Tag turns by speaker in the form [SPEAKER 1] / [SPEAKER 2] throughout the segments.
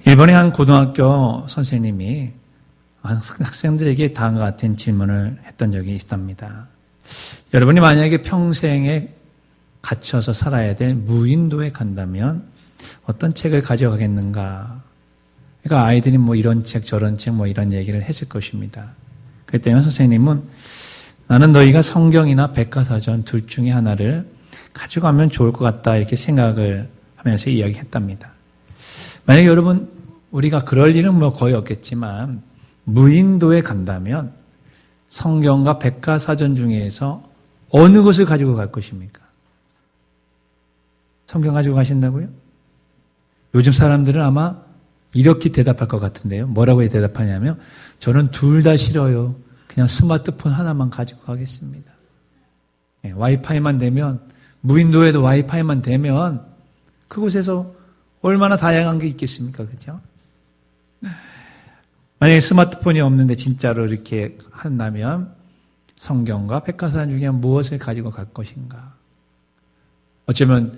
[SPEAKER 1] 일본의 한 고등학교 선생님이 학생들에게 다음과 같은 질문을 했던 적이 있답니다. 여러분이 만약에 평생에 갇혀서 살아야 될 무인도에 간다면 어떤 책을 가져가겠는가? 그러니까 아이들이 뭐 이런 책 저런 책 뭐 이런 얘기를 했을 것입니다. 그때는 선생님은 나는 너희가 성경이나 백과사전 둘 중에 하나를 가져가면 좋을 것 같다 이렇게 생각을 하면서 이야기했답니다. 만약에 여러분 우리가 그럴 일은 뭐 거의 없겠지만 무인도에 간다면 성경과 백과사전 중에서 어느 것을 가지고 갈 것입니까? 성경 가지고 가신다고요? 요즘 사람들은 아마 이렇게 대답할 것 같은데요. 뭐라고 대답하냐면 저는 둘 다 싫어요. 그냥 스마트폰 하나만 가지고 가겠습니다. 네, 와이파이만 되면 무인도에도 와이파이만 되면 그곳에서 얼마나 다양한 게 있겠습니까? 그렇죠? 만약에 스마트폰이 없는데 진짜로 이렇게 한다면 성경과 백과사전 중에 무엇을 가지고 갈 것인가? 어쩌면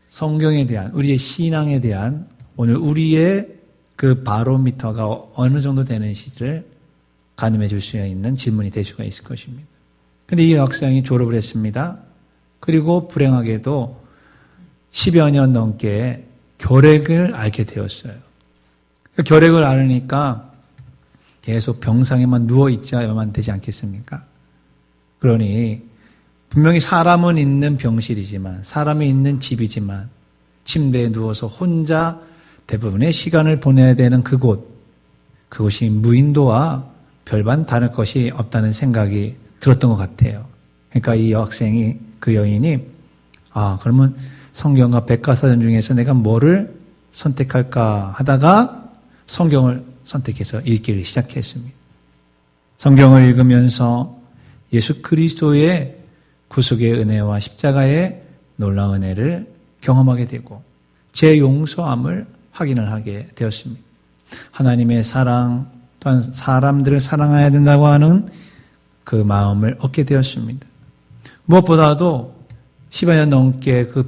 [SPEAKER 1] 성경에 대한 우리의 신앙에 대한 오늘 우리의 그 바로미터가 어느 정도 되는지를 가늠해 줄 수 있는 질문이 될 수가 있을 것입니다. 그런데 이 학생이 졸업을 했습니다. 그리고 불행하게도 10여 년 넘게 결핵을 앓게 되었어요. 결핵을 앓으니까 계속 병상에만 누워있자만 되지 않겠습니까? 그러니 분명히 사람은 있는 병실이지만 사람이 있는 집이지만 침대에 누워서 혼자 대부분의 시간을 보내야 되는 그곳이 무인도와 별반 다를 것이 없다는 생각이 들었던 것 같아요. 그러니까 이 여학생이 그 여인이 그러면 성경과 백과사전 중에서 내가 뭐를 선택할까 하다가 성경을 선택해서 읽기를 시작했습니다. 성경을 읽으면서 예수 그리스도의 구속의 은혜와 십자가의 놀라운 은혜를 경험하게 되고 제 용서함을 확인을 하게 되었습니다. 하나님의 사랑 또한 사람들을 사랑해야 된다고 하는 그 마음을 얻게 되었습니다. 무엇보다도 10여 년 넘게 그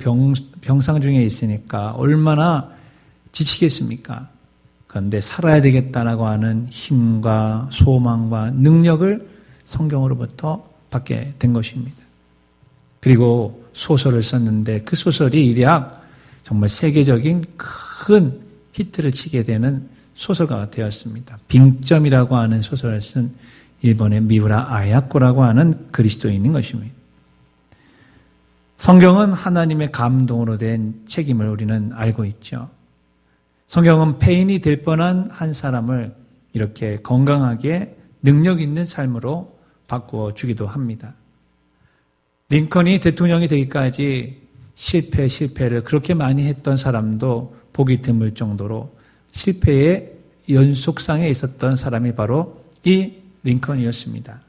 [SPEAKER 1] 병상 중에 있으니까 얼마나 지치겠습니까? 그런데 살아야 되겠다라고 하는 힘과 소망과 능력을 성경으로부터 받게 된 것입니다. 그리고 소설을 썼는데 그 소설이 일약 정말 세계적인 큰 히트를 치게 되는 소설가가 되었습니다. 빙점이라고 하는 소설을 쓴 일본의 미우라 아야코라고 하는 그리스도인인 것입니다. 성경은 하나님의 감동으로 된 책임을 우리는 알고 있죠. 성경은 폐인이 될 뻔한 한 사람을 이렇게 건강하게 능력 있는 삶으로 바꾸어 주기도 합니다. 링컨이 대통령이 되기까지 실패를 그렇게 많이 했던 사람도 보기 드물 정도로 실패의 연속상에 있었던 사람이 바로 이 링컨이었습니다.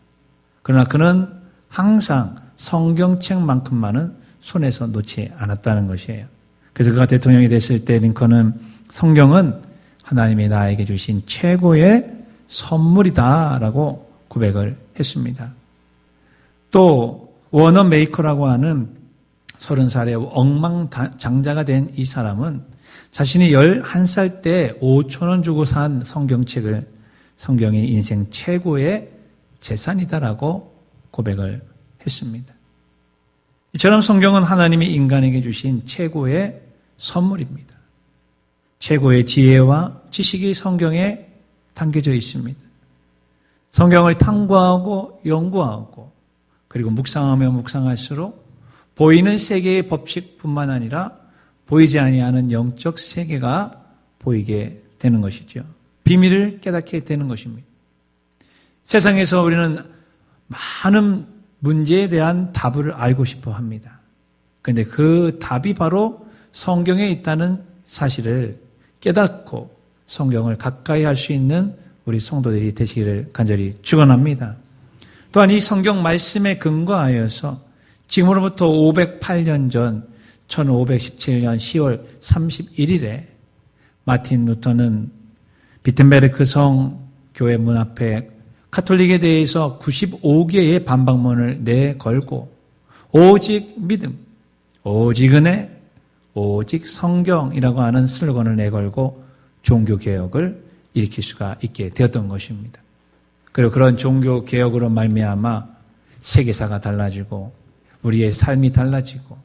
[SPEAKER 1] 그러나 그는 항상 성경책만큼만은 손에서 놓지 않았다는 것이에요. 그래서 그가 대통령이 됐을 때 링컨은 성경은 하나님이 나에게 주신 최고의 선물이다라고 고백을 했습니다. 또 워너 메이커라고 하는 30살의 억망장자가 된 이 사람은 자신이 11살 때 5,000원 주고 산 성경책을 성경이 인생 최고의 재산이다라고 고백을 했습니다. 이처럼 성경은 하나님이 인간에게 주신 최고의 선물입니다. 최고의 지혜와 지식이 성경에 담겨져 있습니다. 성경을 탐구하고 연구하고 그리고 묵상하며 묵상할수록 보이는 세계의 법칙뿐만 아니라 보이지 아니하는 영적 세계가 보이게 되는 것이죠. 비밀을 깨닫게 되는 것입니다. 세상에서 우리는 많은 문제에 대한 답을 알고 싶어 합니다. 그런데 그 답이 바로 성경에 있다는 사실을 깨닫고 성경을 가까이 할 수 있는 우리 성도들이 되시기를 간절히 축원합니다. 또한 이 성경 말씀에 근거하여서 지금으로부터 508년 전 1517년 10월 31일에 마틴 루터는 비텐베르크 성 교회 문 앞에 카톨릭에 대해서 95개의 반박문을 내걸고 오직 믿음, 오직 은혜, 오직 성경이라고 하는 슬로건을 내걸고 종교개혁을 일으킬 수가 있게 되었던 것입니다. 그리고 그런 종교개혁으로 말미암아 세계사가 달라지고 우리의 삶이 달라지고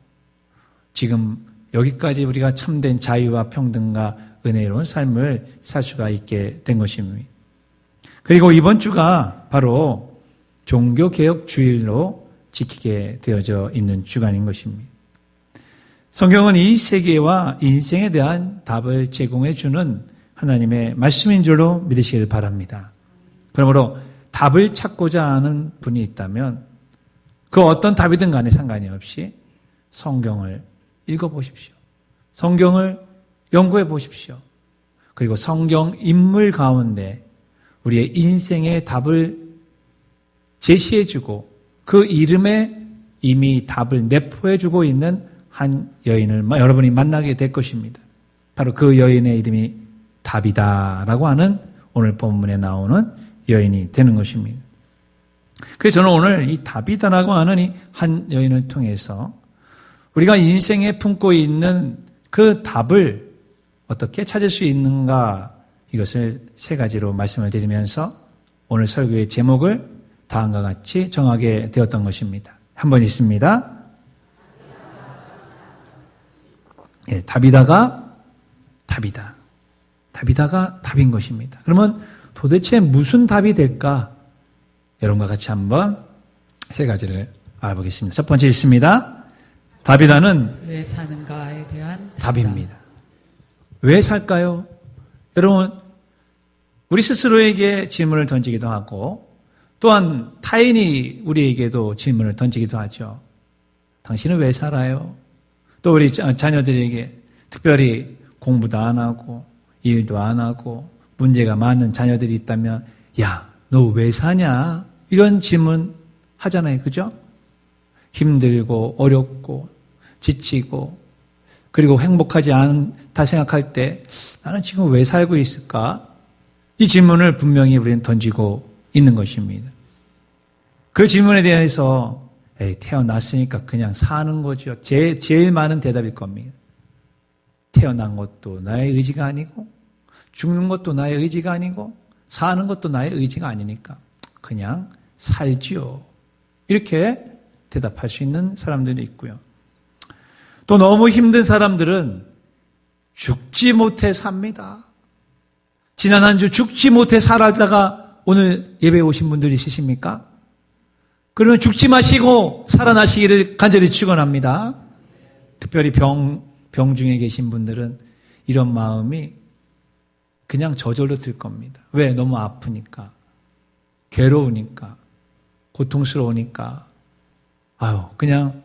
[SPEAKER 1] 지금 여기까지 우리가 참된 자유와 평등과 은혜로운 삶을 살 수가 있게 된 것입니다. 그리고 이번 주가 바로 종교개혁 주일로 지키게 되어져 있는 주간인 것입니다. 성경은 이 세계와 인생에 대한 답을 제공해 주는 하나님의 말씀인 줄로 믿으시길 바랍니다. 그러므로 답을 찾고자 하는 분이 있다면 그 어떤 답이든 간에 상관이 없이 성경을 읽어보십시오. 성경을 연구해 보십시오. 그리고 성경 인물 가운데 우리의 인생의 답을 제시해주고 그 이름에 이미 답을 내포해주고 있는 한 여인을 여러분이 만나게 될 것입니다. 바로 그 여인의 이름이 답이다라고 하는 오늘 본문에 나오는 여인이 되는 것입니다. 그래서 저는 오늘 이 답이다라고 하는 이 한 여인을 통해서 우리가 인생에 품고 있는 그 답을 어떻게 찾을 수 있는가, 이것을 세 가지로 말씀을 드리면서 오늘 설교의 제목을 다음과 같이 정하게 되었던 것입니다. 한번 있습니다. 예, 답이다가 답이다. 답이다가 답인 것입니다. 그러면 도대체 무슨 답이 될까? 여러분과 같이 한번 세 가지를 알아보겠습니다. 첫 번째 있습니다. 답이다는
[SPEAKER 2] 왜 사는가에 대한
[SPEAKER 1] 답입니다. 왜 살까요? 여러분, 우리 스스로에게 질문을 던지기도 하고 또한 타인이 우리에게도 질문을 던지기도 하죠. 당신은 왜 살아요? 또 우리 자녀들에게 특별히 공부도 안 하고 일도 안 하고 문제가 많은 자녀들이 있다면 야, 너 왜 사냐? 이런 질문 하잖아요. 그죠? 힘들고 어렵고 지치고 그리고 행복하지 않다 생각할 때 나는 지금 왜 살고 있을까? 이 질문을 분명히 우리는 던지고 있는 것입니다. 그 질문에 대해서 태어났으니까 그냥 사는 거죠. 제일 많은 대답일 겁니다. 태어난 것도 나의 의지가 아니고 죽는 것도 나의 의지가 아니고 사는 것도 나의 의지가 아니니까 그냥 살지요. 이렇게 대답할 수 있는 사람들이 있고요. 또 너무 힘든 사람들은 죽지 못해 삽니다. 지난 한 주 죽지 못해 살다가 오늘 예배에 오신 분들 있으십니까? 그러면 죽지 마시고 살아나시기를 간절히 축원합니다. 특별히 병 중에 계신 분들은 이런 마음이 그냥 저절로 들 겁니다. 왜? 너무 아프니까, 괴로우니까, 고통스러우니까, 그냥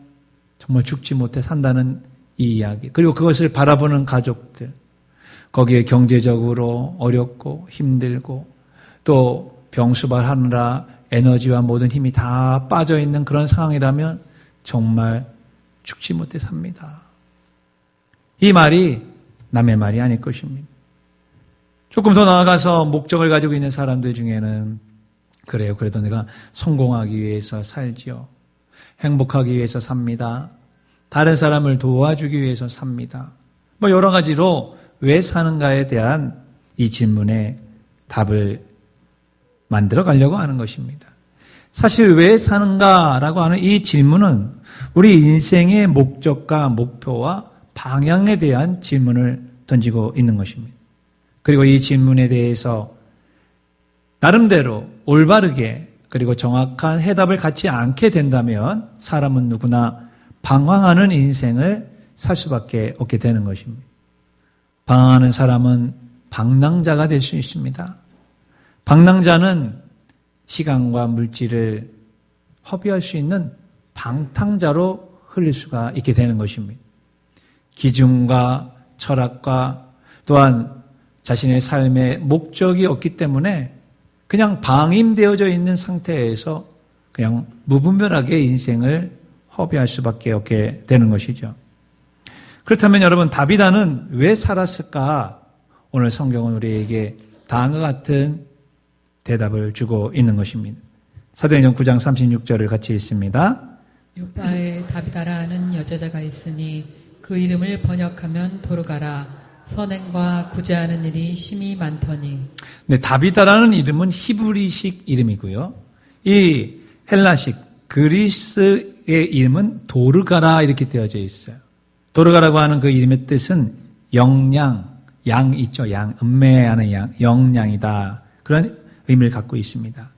[SPEAKER 1] 정말 죽지 못해 산다는 이 이야기. 그리고 그것을 바라보는 가족들, 거기에 경제적으로 어렵고 힘들고 또 병수발하느라 에너지와 모든 힘이 다 빠져있는 그런 상황이라면 정말 죽지 못해 삽니다. 이 말이 남의 말이 아닐 것입니다. 조금 더 나아가서 목적을 가지고 있는 사람들 중에는 그래요. 그래도 내가 성공하기 위해서 살지요. 행복하기 위해서 삽니다. 다른 사람을 도와주기 위해서 삽니다. 여러 가지로 왜 사는가에 대한 이 질문에 답을 만들어 가려고 하는 것입니다. 사실 왜 사는가라고 하는 이 질문은 우리 인생의 목적과 목표와 방향에 대한 질문을 던지고 있는 것입니다. 그리고 이 질문에 대해서 나름대로 올바르게 그리고 정확한 해답을 갖지 않게 된다면 사람은 누구나 방황하는 인생을 살 수밖에 없게 되는 것입니다. 방황하는 사람은 방랑자가 될 수 있습니다. 방랑자는 시간과 물질을 허비할 수 있는 방탕자로 흘릴 수가 있게 되는 것입니다. 기준과 철학과 또한 자신의 삶의 목적이 없기 때문에 그냥 방임되어져 있는 상태에서 그냥 무분별하게 인생을 허비할 수밖에 없게 되는 것이죠. 그렇다면 여러분, 다비다는 왜 살았을까? 오늘 성경은 우리에게 다음과 같은 대답을 주고 있는 것입니다. 사도행전 9장 36절을 같이 읽습니다.
[SPEAKER 2] 요바에 다비다라는 여자가 있으니 그 이름을 번역하면 도르가라. 선행과 구제하는 일이 심히 많더니.
[SPEAKER 1] 네, 다비다라는 이름은 히브리식 이름이고요. 이 헬라식 그리스의 이름은 도르가라 이렇게 되어져 있어요. 도르가라고 하는 그 이름의 뜻은 영양, 양 있죠. 양, 음매하는 양, 영양이다. 그런 의미를 갖고 있습니다.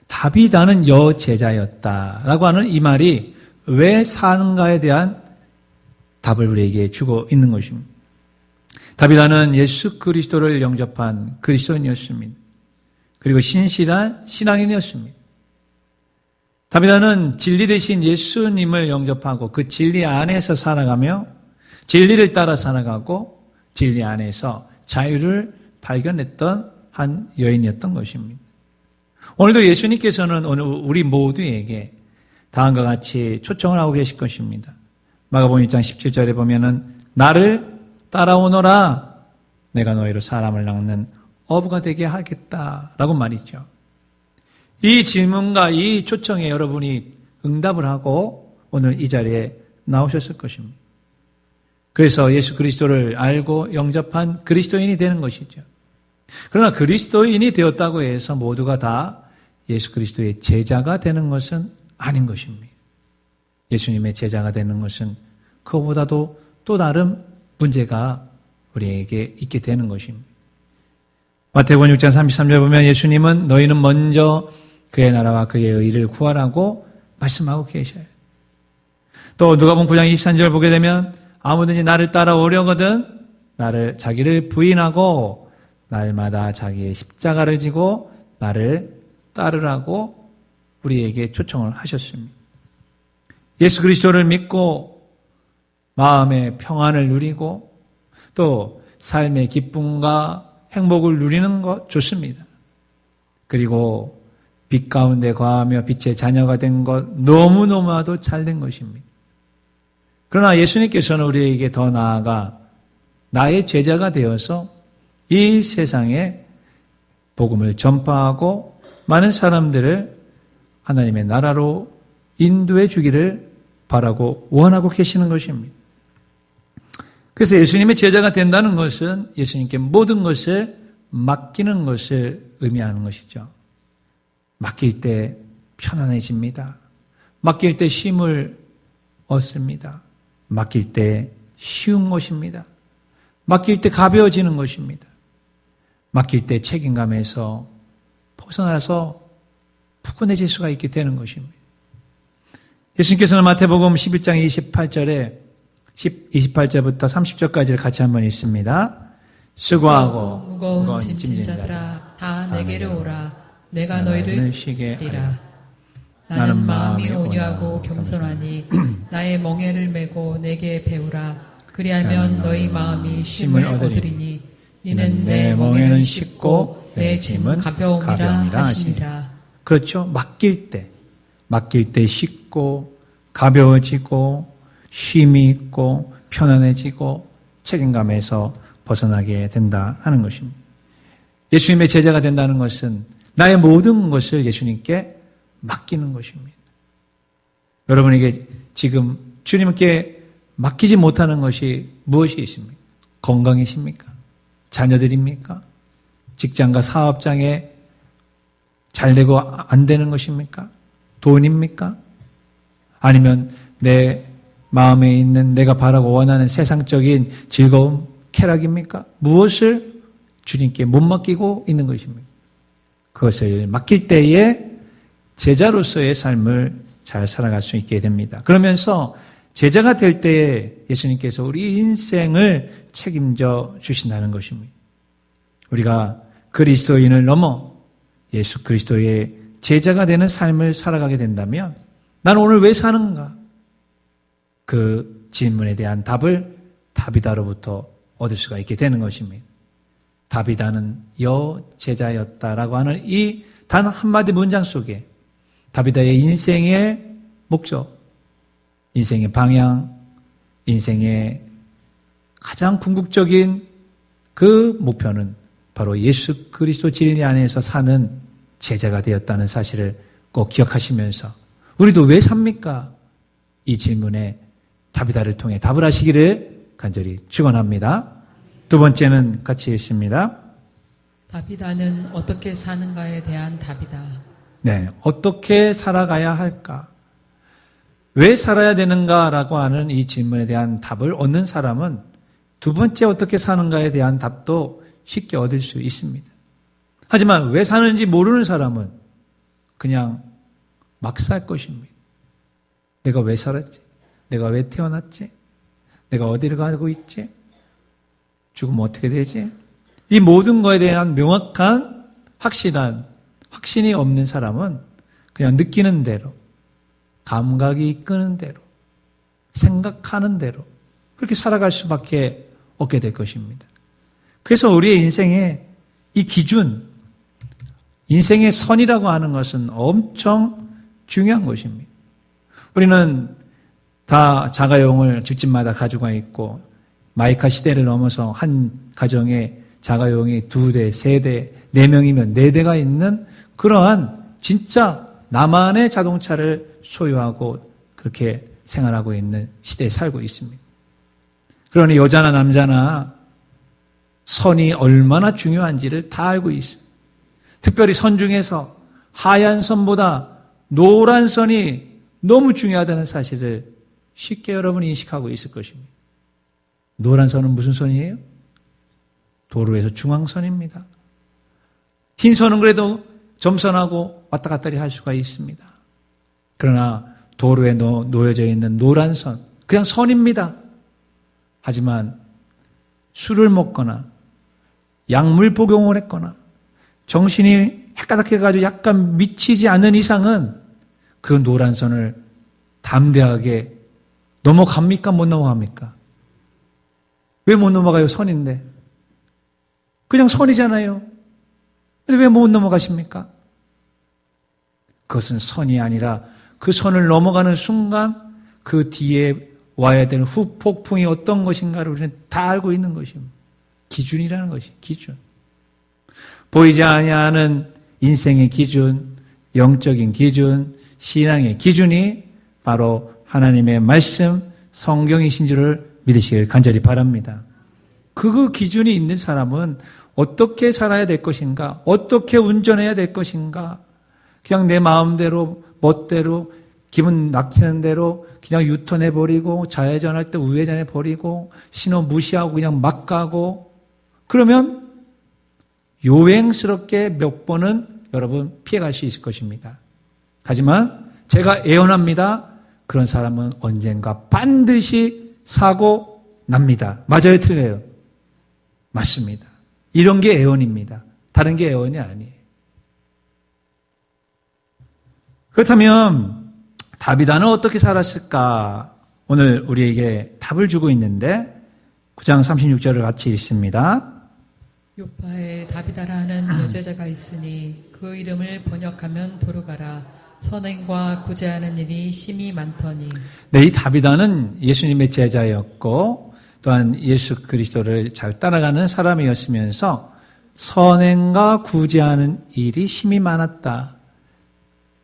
[SPEAKER 1] 다비다는 여제자였다라고 하는 이 말이 왜 사는가에 대한 답을 우리에게 주고 있는 것입니다. 다비다는 예수 그리스도를 영접한 그리스도인이었습니다. 그리고 신실한 신앙인이었습니다. 다비다는 진리 대신 예수님을 영접하고 그 진리 안에서 살아가며 진리를 따라 살아가고 진리 안에서 자유를 발견했던 한 여인이었던 것입니다. 오늘도 예수님께서는 오늘 우리 모두에게 다음과 같이 초청을 하고 계실 것입니다. 마가복음 1장 17절에 보면은 나를 따라오너라 내가 너희로 사람을 낚는 어부가 되게 하겠다라고 말이죠. 이 질문과 이 초청에 여러분이 응답을 하고 오늘 이 자리에 나오셨을 것입니다. 그래서 예수 그리스도를 알고 영접한 그리스도인이 되는 것이죠. 그러나 그리스도인이 되었다고 해서 모두가 다 예수 그리스도의 제자가 되는 것은 아닌 것입니다. 예수님의 제자가 되는 것은 그거보다도 또 다른 문제가 우리에게 있게 되는 것입니다. 마태복음 6장 33절 보면 예수님은 너희는 먼저 그의 나라와 그의 의를 구하라고 말씀하고 계셔요. 또 누가복음 9장 23절 보게 되면 아무든지 나를 따라오려거든 나를 자기를 부인하고 날마다 자기의 십자가를 지고 나를 따르라고 우리에게 초청을 하셨습니다. 예수 그리스도를 믿고 마음의 평안을 누리고 또 삶의 기쁨과 행복을 누리는 것 좋습니다. 그리고 빛 가운데 거하며 빛의 자녀가 된 것 너무너무나도 잘된 것입니다. 그러나 예수님께서는 우리에게 더 나아가 나의 제자가 되어서 이 세상에 복음을 전파하고 많은 사람들을 하나님의 나라로 인도해 주기를 바라고 원하고 계시는 것입니다. 그래서 예수님의 제자가 된다는 것은 예수님께 모든 것을 맡기는 것을 의미하는 것이죠. 맡길 때 편안해집니다. 맡길 때 쉼을 얻습니다. 맡길 때 쉬운 것입니다. 맡길 때 가벼워지는 것입니다. 맡길 때 책임감에서 벗어나서 푸근해질 수가 있게 되는 것입니다. 예수님께서는 마태복음 11장 28절에 28절부터 30절까지를 같이 한번 읽습니다. 수고하고
[SPEAKER 2] 무거운 짐진 자들아 다 내게로 오라. 내가 너희를 쉬게 하리라. 나는 마음이 온유하고 겸손하니 나의 멍에를 메고 내게 배우라. 그리하면 너희 마음이 쉼을 얻으리니 이는 내 멍에는 쉽고 내 짐은 가벼움이라 하시니라.
[SPEAKER 1] 그렇죠. 맡길 때 쉽고 가벼워지고 쉼이 있고 편안해지고 책임감에서 벗어나게 된다 하는 것입니다. 예수님의 제자가 된다는 것은 나의 모든 것을 예수님께 맡기는 것입니다. 여러분에게 지금 주님께 맡기지 못하는 것이 무엇이 있습니까? 건강이십니까? 자녀들입니까? 직장과 사업장에 잘 되고 안 되는 것입니까? 돈입니까? 아니면 내 마음에 있는 내가 바라고 원하는 세상적인 즐거움, 쾌락입니까? 무엇을 주님께 못 맡기고 있는 것입니까? 그것을 맡길 때에 제자로서의 삶을 잘 살아갈 수 있게 됩니다. 그러면서 제자가 될 때에 예수님께서 우리 인생을 책임져 주신다는 것입니다. 우리가 그리스도인을 넘어 예수 그리스도의 제자가 되는 삶을 살아가게 된다면 나는 오늘 왜 사는가? 그 질문에 대한 답을 다비다로부터 얻을 수가 있게 되는 것입니다. 다비다는 여제자였다라고 하는 이 단 한마디 문장 속에 다비다의 인생의 목적, 인생의 방향, 인생의 가장 궁극적인 그 목표는 바로 예수 그리스도 진리 안에서 사는 제자가 되었다는 사실을 꼭 기억하시면서 우리도 왜 삽니까? 이 질문에 다비다를 통해 답을 하시기를 간절히 축원합니다. 두 번째는 같이 읽습니다.
[SPEAKER 2] 다비다는 어떻게 사는가에 대한 답이다.
[SPEAKER 1] 네, 어떻게 살아가야 할까? 왜 살아야 되는가라고 하는 이 질문에 대한 답을 얻는 사람은 두 번째 어떻게 사는가에 대한 답도 쉽게 얻을 수 있습니다. 하지만 왜 사는지 모르는 사람은 그냥 막 살 것입니다. 내가 왜 살았지? 내가 왜 태어났지? 내가 어디를 가고 있지? 죽으면 어떻게 되지? 이 모든 것에 대한 명확한 확실한 확신이 없는 사람은 그냥 느끼는 대로, 감각이 이끄는 대로, 생각하는 대로 그렇게 살아갈 수밖에 없게 될 것입니다. 그래서 우리의 인생의 이 기준, 인생의 선이라고 하는 것은 엄청 중요한 것입니다. 우리는 다 자가용을 집집마다 가지고 있고 마이카 시대를 넘어서 한 가정에 자가용이 2대, 3대, 4명이면 4대가 있는 그러한 진짜 나만의 자동차를 소유하고 그렇게 생활하고 있는 시대에 살고 있습니다. 그러니 여자나 남자나 선이 얼마나 중요한지를 다 알고 있어요. 특별히 선 중에서 하얀 선보다 노란 선이 너무 중요하다는 사실을 쉽게 여러분이 인식하고 있을 것입니다. 노란 선은 무슨 선이에요? 도로에서 중앙선입니다. 흰 선은 그래도 점선하고 왔다 갔다 할 수가 있습니다. 그러나 도로에 놓여져 있는 노란 선, 그냥 선입니다. 하지만 술을 먹거나 약물 복용을 했거나 정신이 헷가닥해가지고 약간 미치지 않는 이상은 그 노란 선을 담대하게 넘어갑니까? 못 넘어갑니까? 왜 못 넘어가요? 선인데. 그냥 선이잖아요. 근데 왜 못 넘어가십니까? 그것은 선이 아니라 그 선을 넘어가는 순간 그 뒤에 와야 되는 후폭풍이 어떤 것인가를 우리는 다 알고 있는 것입니다. 기준이라는 것이 기준. 보이지 아니하는 인생의 기준, 영적인 기준, 신앙의 기준이 바로 하나님의 말씀, 성경이신 줄을 믿으시길 간절히 바랍니다. 그 기준이 있는 사람은 어떻게 살아야 될 것인가? 어떻게 운전해야 될 것인가? 그냥 내 마음대로, 멋대로, 기분 낙히는 대로 그냥 유턴해버리고 좌회전할 때 우회전해버리고 신호 무시하고 그냥 막 가고 그러면 요행스럽게 몇 번은 여러분 피해갈 수 있을 것입니다. 하지만 제가 애원합니다. 그런 사람은 언젠가 반드시 사고 납니다. 맞아요? 틀려요? 맞습니다. 이런 게 애원입니다. 다른 게 애원이 아니에요. 그렇다면 다비다는 어떻게 살았을까? 오늘 우리에게 답을 주고 있는데 9장 36절을 같이 읽습니다.
[SPEAKER 2] 요파에 다비다라는 여제자가 있으니 그 이름을 번역하면 도르가라. 선행과 구제하는 일이 심히 많더니.
[SPEAKER 1] 네, 이 다비다는 예수님의 제자였고 또한 예수 그리스도를 잘 따라가는 사람이었으면서 선행과 구제하는 일이 심히 많았다.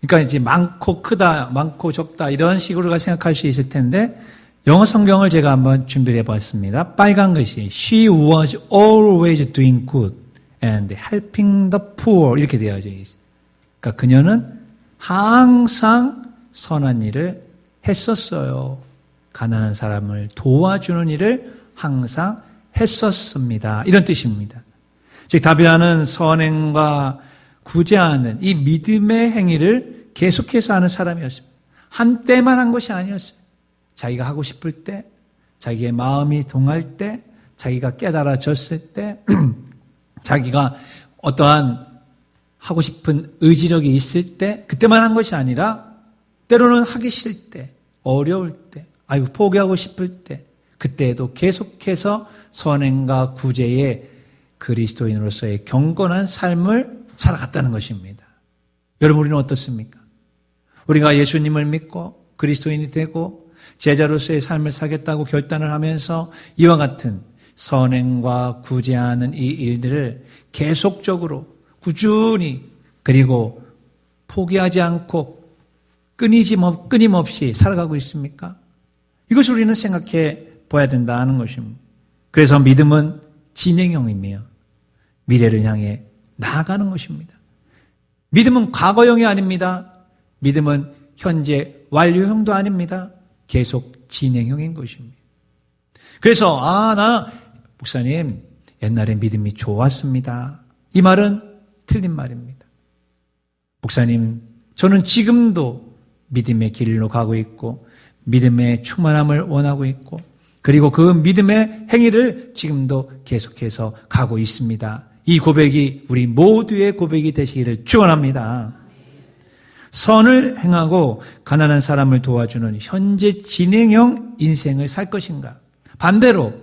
[SPEAKER 1] 그러니까 이제 많고 크다, 많고 적다 이런 식으로 생각할 수 있을 텐데 영어 성경을 제가 한번 준비를 해봤습니다. 빨간 것이 She was always doing good and helping the poor 이렇게 되어져 있어요. 그러니까 그녀는 항상 선한 일을 했었어요. 가난한 사람을 도와주는 일을 항상 했었습니다. 이런 뜻입니다. 즉 다비다는 선행과 구제하는 이 믿음의 행위를 계속해서 하는 사람이었습니다. 한때만 한 것이 아니었어요. 자기가 하고 싶을 때, 자기의 마음이 동할 때, 자기가 깨달아졌을 때, 자기가 어떠한 하고 싶은 의지력이 있을 때, 그때만 한 것이 아니라 때로는 하기 싫을 때, 어려울 때, 포기하고 싶을 때, 그때에도 계속해서 선행과 구제의 그리스도인으로서의 경건한 삶을 살아갔다는 것입니다. 여러분 우리는 어떻습니까? 우리가 예수님을 믿고 그리스도인이 되고 제자로서의 삶을 살겠다고 결단을 하면서 이와 같은 선행과 구제하는 이 일들을 계속적으로 꾸준히 그리고 포기하지 않고 끊임없이 살아가고 있습니까? 이것을 우리는 생각해 봐야 된다는 것입니다. 그래서 믿음은 진행형이며 미래를 향해 나아가는 것입니다. 믿음은 과거형이 아닙니다. 믿음은 현재 완료형도 아닙니다. 계속 진행형인 것입니다. 그래서 나 목사님 옛날에 믿음이 좋았습니다. 이 말은 틀린 말입니다. 목사님 저는 지금도 믿음의 길로 가고 있고 믿음의 충만함을 원하고 있고 그리고 그 믿음의 행위를 지금도 계속해서 가고 있습니다. 이 고백이 우리 모두의 고백이 되시기를 축원합니다. 선을 행하고 가난한 사람을 도와주는 현재 진행형 인생을 살 것인가? 반대로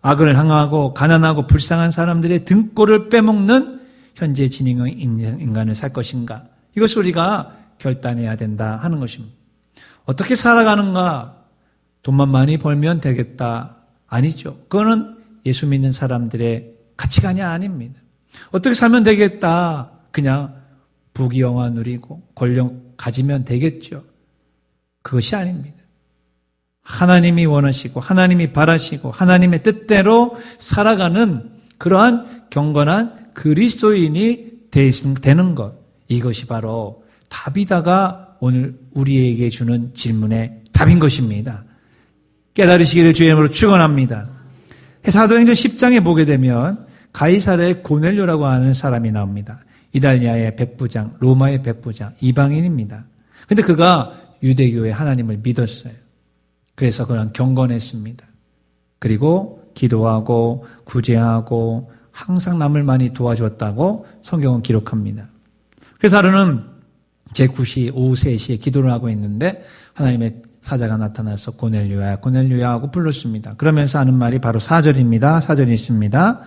[SPEAKER 1] 악을 행하고 가난하고 불쌍한 사람들의 등골을 빼먹는 현재 진행형 인간을 살 것인가? 이것을 우리가 결단해야 된다 하는 것입니다. 어떻게 살아가는가? 돈만 많이 벌면 되겠다. 아니죠. 그거는 예수 믿는 사람들의 가치관이 아닙니다. 어떻게 살면 되겠다. 그냥 부귀영화 누리고 권력 가지면 되겠죠. 그것이 아닙니다. 하나님이 원하시고 하나님이 바라시고 하나님의 뜻대로 살아가는 그러한 경건한 그리스도인이 되는 것. 이것이 바로 다비다가 오늘 우리에게 주는 질문의 답인 것입니다. 깨달으시기를 주의 이름으로 축원합니다. 사도행전 10장에 보게 되면 가이사랴의 고넬료라고 하는 사람이 나옵니다. 이달리아의 백부장, 로마의 백부장, 이방인입니다. 근데 그가 유대교의 하나님을 믿었어요. 그래서 그는 경건했습니다. 그리고 기도하고 구제하고 항상 남을 많이 도와줬다고 성경은 기록합니다. 그래서 하루는 제9시 오후 3시에 기도를 하고 있는데 하나님의 사자가 나타나서 고넬료야 고넬료야 하고 불렀습니다. 그러면서 하는 말이 바로 4절입니다. 4절이 있습니다.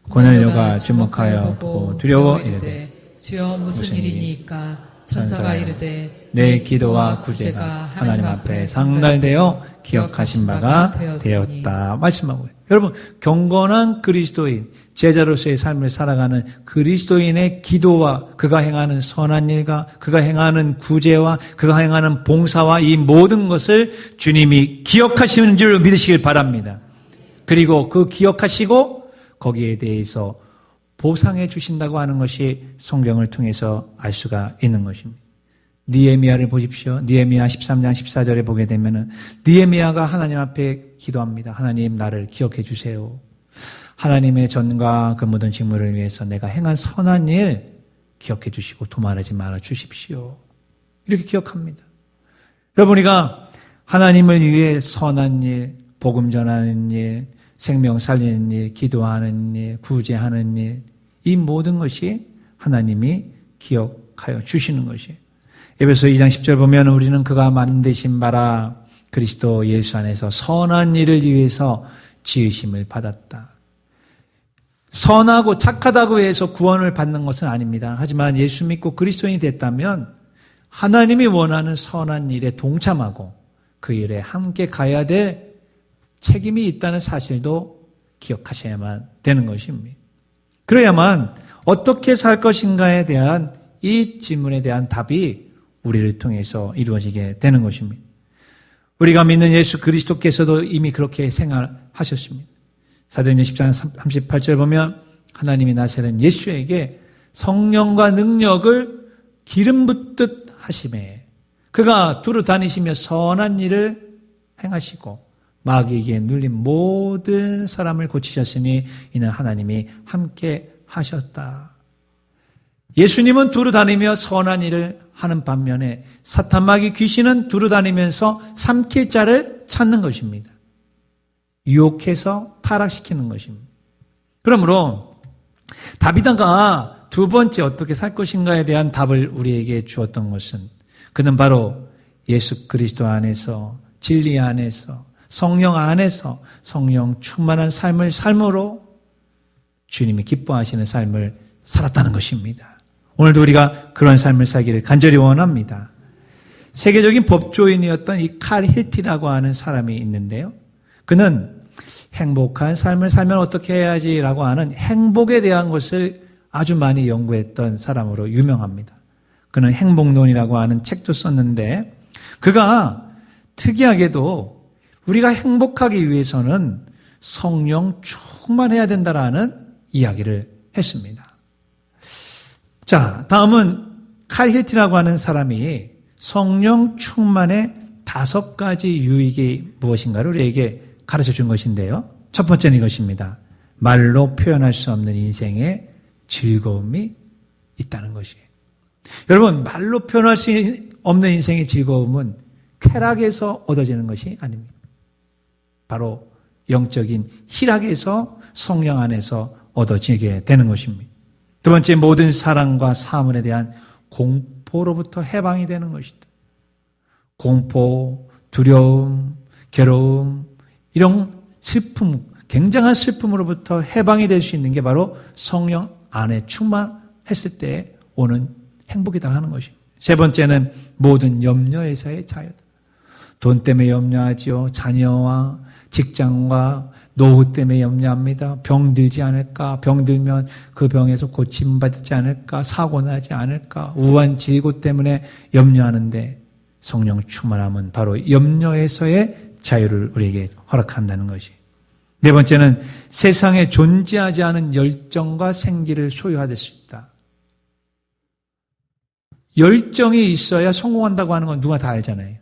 [SPEAKER 1] 고넬료가 주목하여 보고 두려워 이르되
[SPEAKER 2] 주여 무슨 일이니까 천사가 이르되
[SPEAKER 1] 내 기도와 구제가 하나님 앞에 상달되어 기억하신 바가 되었다 말씀하고요. 여러분 경건한 그리스도인 제자로서의 삶을 살아가는 그리스도인의 기도와 그가 행하는 선한 일과 그가 행하는 구제와 그가 행하는 봉사와 이 모든 것을 주님이 기억하시는 줄 믿으시길 바랍니다. 그리고 그 기억하시고 거기에 대해서 보상해 주신다고 하는 것이 성경을 통해서 알 수가 있는 것입니다. 느헤미야를 보십시오. 느헤미야 13장 14절에 보게 되면은 느헤미야가 하나님 앞에 기도합니다. 하나님 나를 기억해 주세요. 하나님의 전과 그 모든 직무를 위해서 내가 행한 선한 일 기억해 주시고 도말하지 말아 주십시오. 이렇게 기억합니다. 여러분 우리가 하나님을 위해 선한 일, 복음 전하는 일, 생명 살리는 일, 기도하는 일, 구제하는 일, 이 모든 것이 하나님이 기억하여 주시는 것이에요. 에베소 2장 10절 보면 우리는 그가 만드신 바라 그리스도 예수 안에서 선한 일을 위해서 지으심을 받았다. 선하고 착하다고 해서 구원을 받는 것은 아닙니다. 하지만 예수 믿고 그리스도인이 됐다면 하나님이 원하는 선한 일에 동참하고 그 일에 함께 가야 될 책임이 있다는 사실도 기억하셔야만 되는 것입니다. 그래야만 어떻게 살 것인가에 대한 이 질문에 대한 답이 우리를 통해서 이루어지게 되는 것입니다. 우리가 믿는 예수 그리스도께서도 이미 그렇게 생활하셨습니다. 사도행전 10장 38절 보면 하나님이 나사렛 예수에게 성령과 능력을 기름 붓듯 하시매 그가 두루 다니시며 선한 일을 행하시고 마귀에게 눌린 모든 사람을 고치셨으니 이는 하나님이 함께 하셨다. 예수님은 두루 다니며 선한 일을 하는 반면에 사탄 마귀 귀신은 두루 다니면서 삼킬 자를 찾는 것입니다. 유혹해서 타락시키는 것입니다. 그러므로 다비다가 두 번째 어떻게 살 것인가에 대한 답을 우리에게 주었던 것은 그는 바로 예수 그리스도 안에서 진리 안에서 성령 안에서 성령 충만한 삶을 삶으로 주님이 기뻐하시는 삶을 살았다는 것입니다. 오늘도 우리가 그런 삶을 살기를 간절히 원합니다. 세계적인 법조인이었던 이 칼 힐티라고 하는 사람이 있는데요. 그는 행복한 삶을 살면 어떻게 해야지라고 하는 행복에 대한 것을 아주 많이 연구했던 사람으로 유명합니다. 그는 행복론이라고 하는 책도 썼는데 그가 특이하게도 우리가 행복하기 위해서는 성령 충만해야 된다라는 이야기를 했습니다. 자, 다음은 칼 힐티라고 하는 사람이 성령 충만의 5가지 유익이 무엇인가를 우리에게 가르쳐 준 것인데요. 첫 번째는 이것입니다. 말로 표현할 수 없는 인생의 즐거움이 있다는 것이에요. 여러분, 말로 표현할 수 없는 인생의 즐거움은 쾌락에서 얻어지는 것이 아닙니다. 바로 영적인 희락에서 성령 안에서 얻어지게 되는 것입니다. 두 번째, 모든 사랑과 사문에 대한 공포로부터 해방이 되는 것이다. 공포, 두려움, 괴로움, 이런 슬픔, 굉장한 슬픔으로부터 해방이 될 수 있는 게 바로 성령 안에 충만했을 때 오는 행복이다 하는 것입니다. 세 번째는 모든 염려에서의 자유다. 돈 때문에 염려하지요. 자녀와 직장과 노후 때문에 염려합니다. 병 들지 않을까? 병 들면 그 병에서 고침받지 않을까? 사고 나지 않을까? 우한 질고 때문에 염려하는데 성령 충만함은 바로 염려에서의 자유를 우리에게 허락한다는 것이. 네 번째는 세상에 존재하지 않은 열정과 생기를 소유할 수 있다. 열정이 있어야 성공한다고 하는 건 누가 다 알잖아요.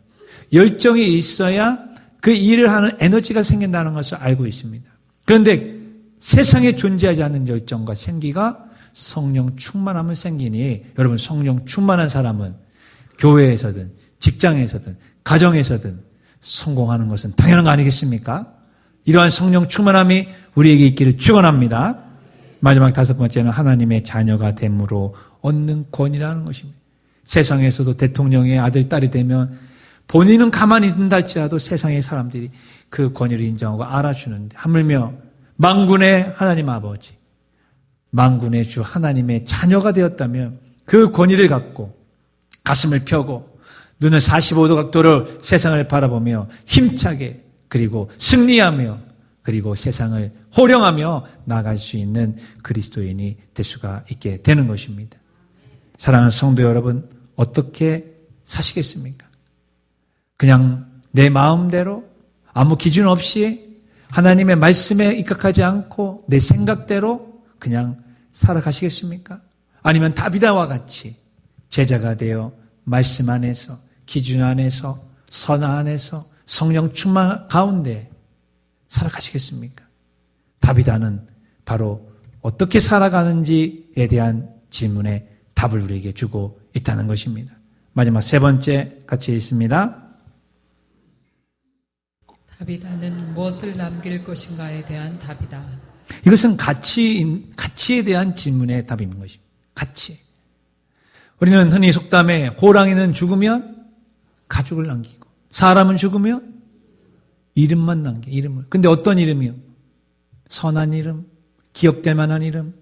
[SPEAKER 1] 열정이 있어야 그 일을 하는 에너지가 생긴다는 것을 알고 있습니다. 그런데 세상에 존재하지 않는 열정과 생기가 성령 충만하면 생기니 여러분, 성령 충만한 사람은 교회에서든 직장에서든 가정에서든 성공하는 것은 당연한 거 아니겠습니까? 이러한 성령 충만함이 우리에게 있기를 축원합니다. 마지막 5번째는 하나님의 자녀가 됨으로 얻는 권위라는 것입니다. 세상에서도 대통령의 아들, 딸이 되면 본인은 가만히 있는다 할지라도 세상의 사람들이 그 권위를 인정하고 알아주는데, 하물며 만군의 하나님 아버지, 만군의 주 하나님의 자녀가 되었다면 그 권위를 갖고 가슴을 펴고 눈을 45도 각도로 세상을 바라보며 힘차게, 그리고 승리하며, 그리고 세상을 호령하며 나아갈 수 있는 그리스도인이 될 수가 있게 되는 것입니다. 사랑하는 성도 여러분, 어떻게 사시겠습니까? 그냥 내 마음대로 아무 기준 없이 하나님의 말씀에 입각하지 않고 내 생각대로 그냥 살아가시겠습니까? 아니면 다비다와 같이 제자가 되어 말씀 안에서, 기준 안에서, 선화 안에서 성령 충만 가운데 살아가시겠습니까? 다비다는 바로 어떻게 살아가는지에 대한 질문에 답을 우리에게 주고 있다는 것입니다. 마지막 3번째 같이 읽습니다.
[SPEAKER 2] 다비다는 무엇을 남길 것인가에 대한 답이다.
[SPEAKER 1] 이것은 가치에 대한 질문의 답인 것입니다. 가치. 우리는 흔히 속담에 호랑이는 죽으면 가죽을 남기고 사람은 죽으면 이름만 남겨, 이름을. 근데 어떤 이름이요? 선한 이름, 기억될 만한 이름,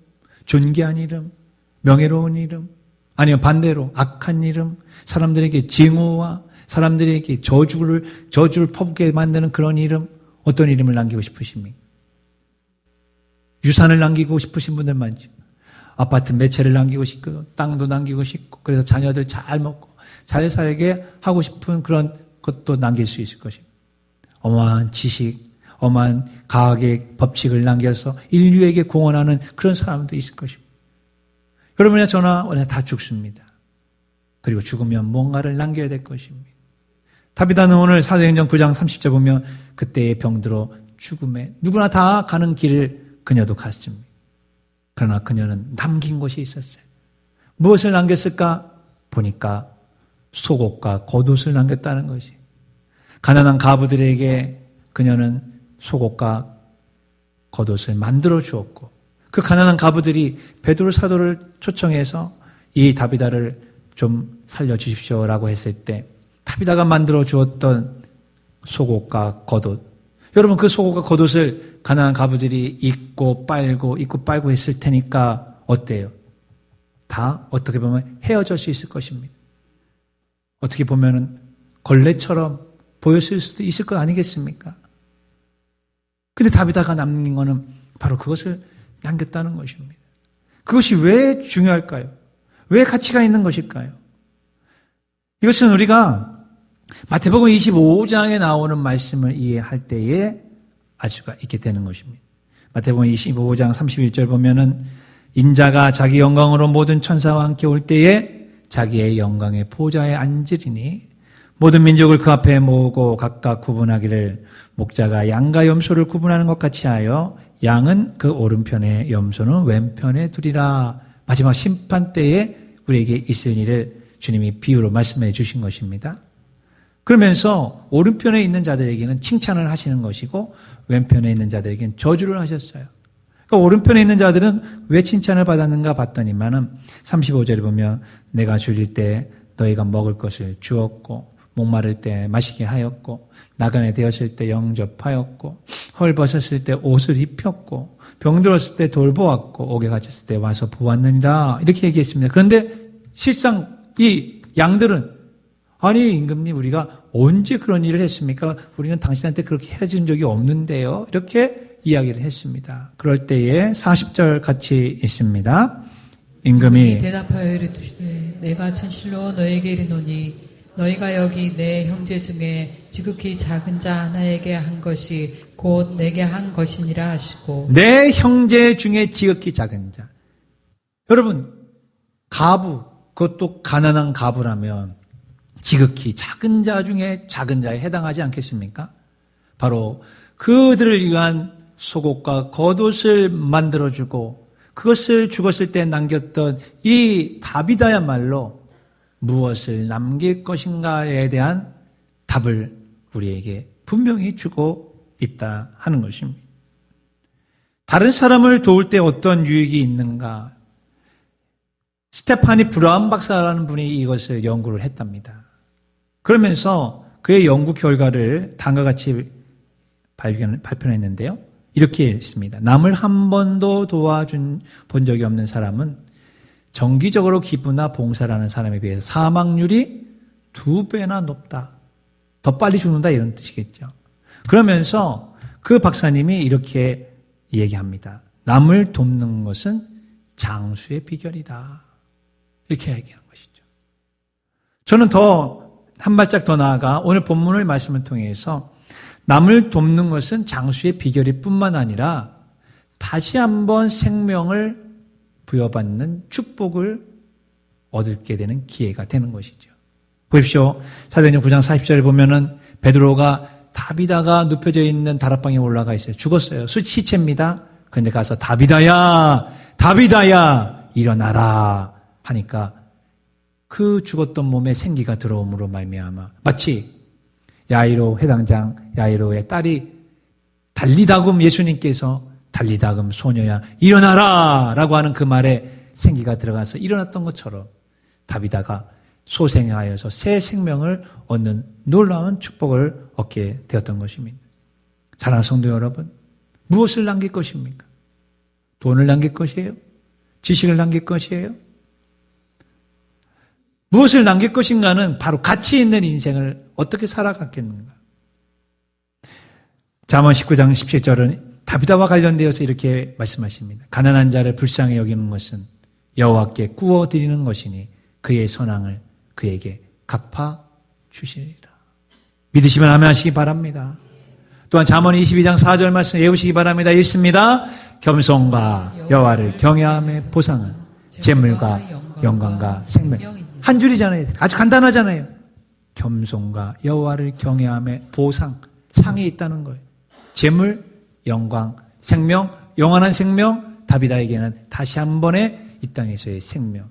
[SPEAKER 1] 존귀한 이름, 명예로운 이름, 아니면 반대로 악한 이름, 사람들에게 징후와 사람들에게 저주를 퍼붓게 만드는 그런 이름, 어떤 이름을 남기고 싶으십니까? 유산을 남기고 싶으신 분들 많죠. 아파트 몇 채를 남기고 싶고, 땅도 남기고 싶고, 그래서 자녀들 잘 먹고, 잘 살게 하고 싶은 그런 것도 남길 수 있을 것입니다. 어마한 지식, 어마한 과학의 법칙을 남겨서 인류에게 공헌하는 그런 사람도 있을 것입니다. 여러분이나 저나 다 죽습니다. 그리고 죽으면 뭔가를 남겨야 될 것입니다. 다비다는 오늘 사도행전 9장 30절 보면 그때의 병들어 죽음에 누구나 다 가는 길을 그녀도 갔습니다. 그러나 그녀는 남긴 것이 있었어요. 무엇을 남겼을까? 보니까 속옷과 겉옷을 남겼다는 것이. 가난한 가부들에게 그녀는 속옷과 겉옷을 만들어 주었고, 그 가난한 가부들이 베드로 사도를 초청해서 이 다비다를 좀 살려주십시오라고 했을 때 다비다가 만들어 주었던 속옷과 겉옷, 여러분 그 속옷과 겉옷을 가난한 가부들이 입고 빨고 했을 테니까 어때요? 다 어떻게 보면 헤어질 수 있을 것입니다. 어떻게 보면은 걸레처럼 보였을 수도 있을 것 아니겠습니까? 근데 다비다가 남긴 거는 바로 그것을 남겼다는 것입니다. 그것이 왜 중요할까요? 왜 가치가 있는 것일까요? 이것은 우리가 마태복음 25장에 나오는 말씀을 이해할 때에 알 수가 있게 되는 것입니다. 마태복음 25장 31절 보면은 인자가 자기 영광으로 모든 천사와 함께 올 때에 자기의 영광의 보좌에 앉으리니 모든 민족을 그 앞에 모으고 각각 구분하기를 목자가 양과 염소를 구분하는 것 같이 하여 양은 그 오른편에 염소는 왼편에 두리라. 마지막 심판 때에 우리에게 있을 일을 주님이 비유로 말씀해 주신 것입니다. 그러면서 오른편에 있는 자들에게는 칭찬을 하시는 것이고 왼편에 있는 자들에게는 저주를 하셨어요. 그러니까 오른편에 있는 자들은 왜 칭찬을 받았는가 봤더니만은 35절에 보면 내가 줄일 때 너희가 먹을 것을 주었고 목마를 때 마시게 하였고 나그네 되었을 때 영접하였고 헐벗었을 때 옷을 입혔고 병들었을 때 돌보았고 옥에 갇혔을 때 와서 보았느니라 이렇게 얘기했습니다. 그런데 실상 이 양들은 아니 임금님 우리가 언제 그런 일을 했습니까? 우리는 당신한테 그렇게 해준 적이 없는데요. 이렇게 이야기를 했습니다. 그럴 때에 40절 같이 있습니다. 임금이
[SPEAKER 2] 대답하여 이르되 내가 진실로 너에게 이르노니 너희가 여기 내 형제 중에 지극히 작은 자 하나에게 한 것이 곧 내게 한 것이니라 하시고
[SPEAKER 1] 내 형제 중에 지극히 작은 자. 여러분 가부 그것도 가난한 가부라면 지극히 작은 자 중에 작은 자에 해당하지 않겠습니까? 바로 그들을 위한 속옷과 겉옷을 만들어주고 그것을 죽었을 때 남겼던 이 다비다야말로 무엇을 남길 것인가에 대한 답을 우리에게 분명히 주고 있다 하는 것입니다. 다른 사람을 도울 때 어떤 유익이 있는가? 스테파니 브라운 박사라는 분이 이것을 연구를 했답니다. 그러면서 그의 연구 결과를 다음과 같이 발표했는데요. 이렇게 했습니다. 남을 한 번도 도와준 본 적이 없는 사람은 정기적으로 기부나 봉사를 하는 사람에 비해서 사망률이 2배나 높다. 더 빨리 죽는다 이런 뜻이겠죠. 그러면서 그 박사님이 이렇게 얘기합니다. 남을 돕는 것은 장수의 비결이다. 이렇게 얘기한 것이죠. 저는 더 한 발짝 더 나아가 오늘 본문의 말씀을 통해서 남을 돕는 것은 장수의 비결일 뿐만 아니라 다시 한번 생명을 부여받는 축복을 얻게 되는 기회가 되는 것이죠. 보십시오. 사도행전 9장 40절에 보면은 베드로가 다비다가 눕혀져 있는 다락방에 올라가 있어요. 죽었어요. 시체입니다. 그런데 가서 다비다야 일어나라 하니까 그 죽었던 몸에 생기가 들어옴으로 말미암아 마치 야이로 회당장 야이로의 딸이 달리다금 예수님께서 달리다금 소녀야 일어나라 라고 하는 그 말에 생기가 들어가서 일어났던 것처럼 다비다가 소생하여서 새 생명을 얻는 놀라운 축복을 얻게 되었던 것입니다. 사랑하는 성도 여러분, 무엇을 남길 것입니까? 돈을 남길 것이에요? 지식을 남길 것이에요? 무엇을 남길 것인가는 바로 가치 있는 인생을 어떻게 살아갔겠는가? 잠언 19장 17절은 다비다와 관련되어서 이렇게 말씀하십니다. 가난한 자를 불쌍히 여기는 것은 여호와께 구워드리는 것이니 그의 선앙을 그에게 갚아 주시리라. 믿으시면 아멘 하시기 바랍니다. 또한 잠언 22장 4절 말씀 외우시기 바랍니다. 읽습니다. 겸손과 여호와를 경외함의 보상은 재물과 영광과 생명. 한 줄이잖아요. 아주 간단하잖아요. 겸손과 여호와를 경외함의 보상, 상이 있다는 거예요. 재물, 영광, 생명, 영원한 생명, 다비다에게는 다시 한 번의 이 땅에서의 생명.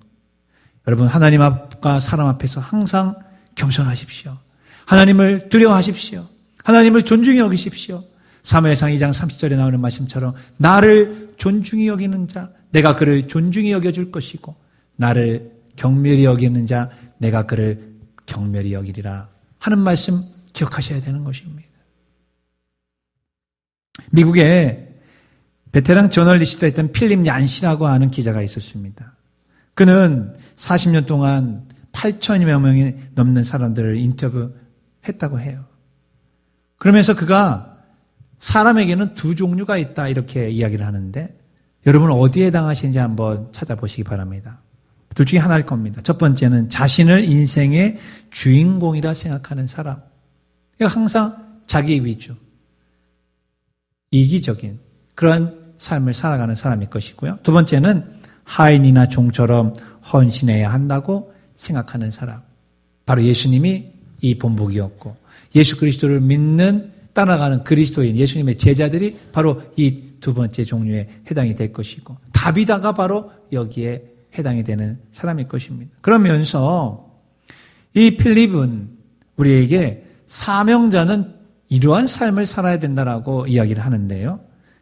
[SPEAKER 1] 여러분 하나님 앞과 사람 앞에서 항상 겸손하십시오. 하나님을 두려워하십시오. 하나님을 존중히 여기십시오. 사무엘상 2장 30절에 나오는 말씀처럼 나를 존중히 여기는 자 내가 그를 존중히 여겨줄 것이고 나를 경멸히 여기는 자 내가 그를 경멸히 여기리라 하는 말씀 기억하셔야 되는 것입니다. 미국에 베테랑 저널리스트였던 필립 얀시라고 하는 기자가 있었습니다. 그는 40년 동안 8천여 명이 넘는 사람들을 인터뷰했다고 해요. 그러면서 그가 사람에게는 두 종류가 있다 이렇게 이야기를 하는데 여러분 어디에 해당하시는지 한번 찾아보시기 바랍니다. 둘 중에 하나일 겁니다. 첫 번째는 자신을 인생의 주인공이라 생각하는 사람. 항상 자기 위주. 이기적인 그런 삶을 살아가는 사람일 것이고요. 두 번째는 하인이나 종처럼 헌신해야 한다고 생각하는 사람. 바로 예수님이 이 본보기였고 예수 그리스도를 믿는 따라가는 그리스도인 예수님의 제자들이 바로 이 두 번째 종류에 해당이 될 것이고 다비다가 바로 여기에 해당이 되는 사람일 것입니다. 그러면서 이 필립은 우리에게 사명자는 이러한 삶을 살아야 된다라고 이야기를 하는데요.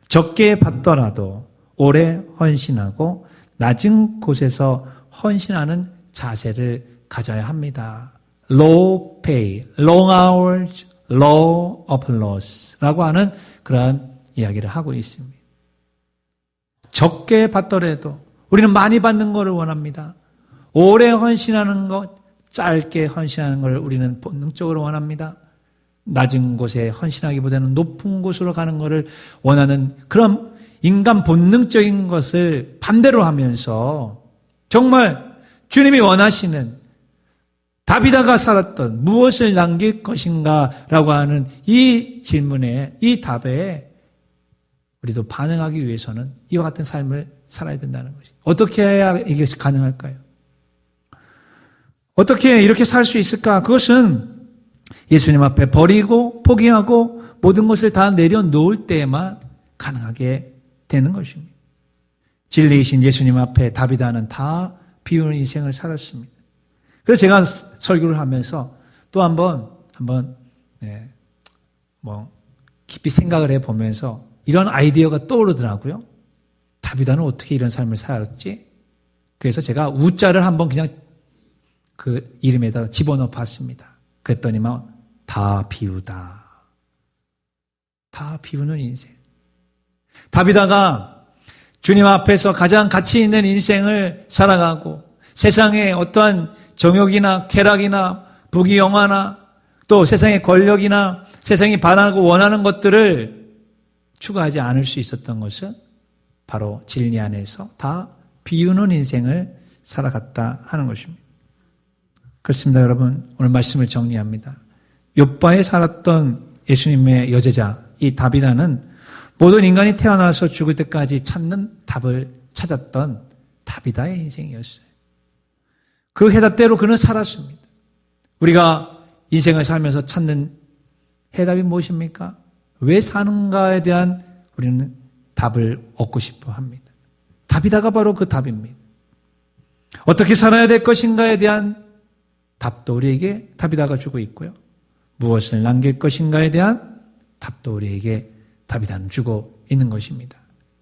[SPEAKER 1] 적게 받더라도 오래 헌신하고 낮은 곳에서 헌신하는 자세를 가져야 합니다. Low pay, long hours, low applause라고 하는 그러한 이야기를 하고 있습니다. 적게 받더라도 우리는 많이 받는 것을 원합니다. 오래 헌신하는 것, 짧게 헌신하는 것을 우리는 본능적으로 원합니다. 낮은 곳에 헌신하기보다는 높은 곳으로 가는 것을 원하는 그런 인간 본능적인 것을 반대로 하면서 정말 주님이 원하시는 다비다가 살았던 무엇을 남길 것인가 라고 하는 이 질문에 이 답에 우리도 반응하기 위해서는 이와 같은 삶을 살아야 된다는 것이. 어떻게 해야 이것이 가능할까요? 어떻게 이렇게 살 수 있을까? 그것은 예수님 앞에 버리고 포기하고 모든 것을 다 내려놓을 때에만 가능하게 되는 것입니다. 진리이신 예수님 앞에 다비다는 다 비우는 인생을 살았습니다. 그래서 제가 설교를 하면서 또 한번 깊이 생각을 해보면서 이런 아이디어가 떠오르더라고요. 다비다는 어떻게 이런 삶을 살았지? 그래서 제가 우자를 한번 그냥 그 이름에다가 집어넣어 봤습니다. 그랬더니만 다 비우다. 다 비우는 인생. 다비다가 주님 앞에서 가장 가치 있는 인생을 살아가고 세상의 어떠한 정욕이나 쾌락이나 부귀영화나 또 세상의 권력이나 세상이 바라고 원하는 것들을 추구하지 않을 수 있었던 것은 바로 진리 안에서 다 비우는 인생을 살아갔다 하는 것입니다. 그렇습니다, 여러분. 오늘 말씀을 정리합니다. 욥바에 살았던 예수님의 여제자 이 다비다는 모든 인간이 태어나서 죽을 때까지 찾는 답을 찾았던 다비다의 인생이었어요. 그 해답대로 그는 살았습니다. 우리가 인생을 살면서 찾는 해답이 무엇입니까? 왜 사는가에 대한 우리는 답을 얻고 싶어 합니다. 다비다가 바로 그 답입니다. 어떻게 살아야 될 것인가에 대한 답도 우리에게 다비다가 주고 있고요. 무엇을 남길 것인가에 대한 답도 우리에게 다비다는 주고 있는 것입니다.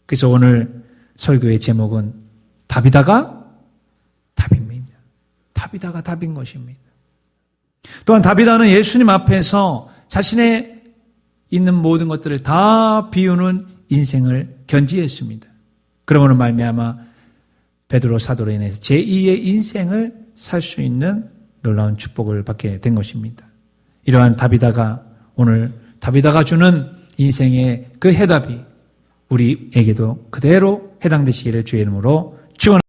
[SPEAKER 1] 그래서 오늘 설교의 제목은 다비다가 답입니다. 다비다가 답인 것입니다. 또한 다비다는 예수님 앞에서 자신의 있는 모든 것들을 다 비우는 인생을 견지했습니다. 그러므로 말미암아 베드로 사도로 인해서 제2의 인생을 살 수 있는 놀라운 축복을 받게 된 것입니다. 이러한 다비다가 오늘 다비다가 주는 인생의 그 해답이 우리에게도 그대로 해당되시기를 주의 이름으로 축원합니다.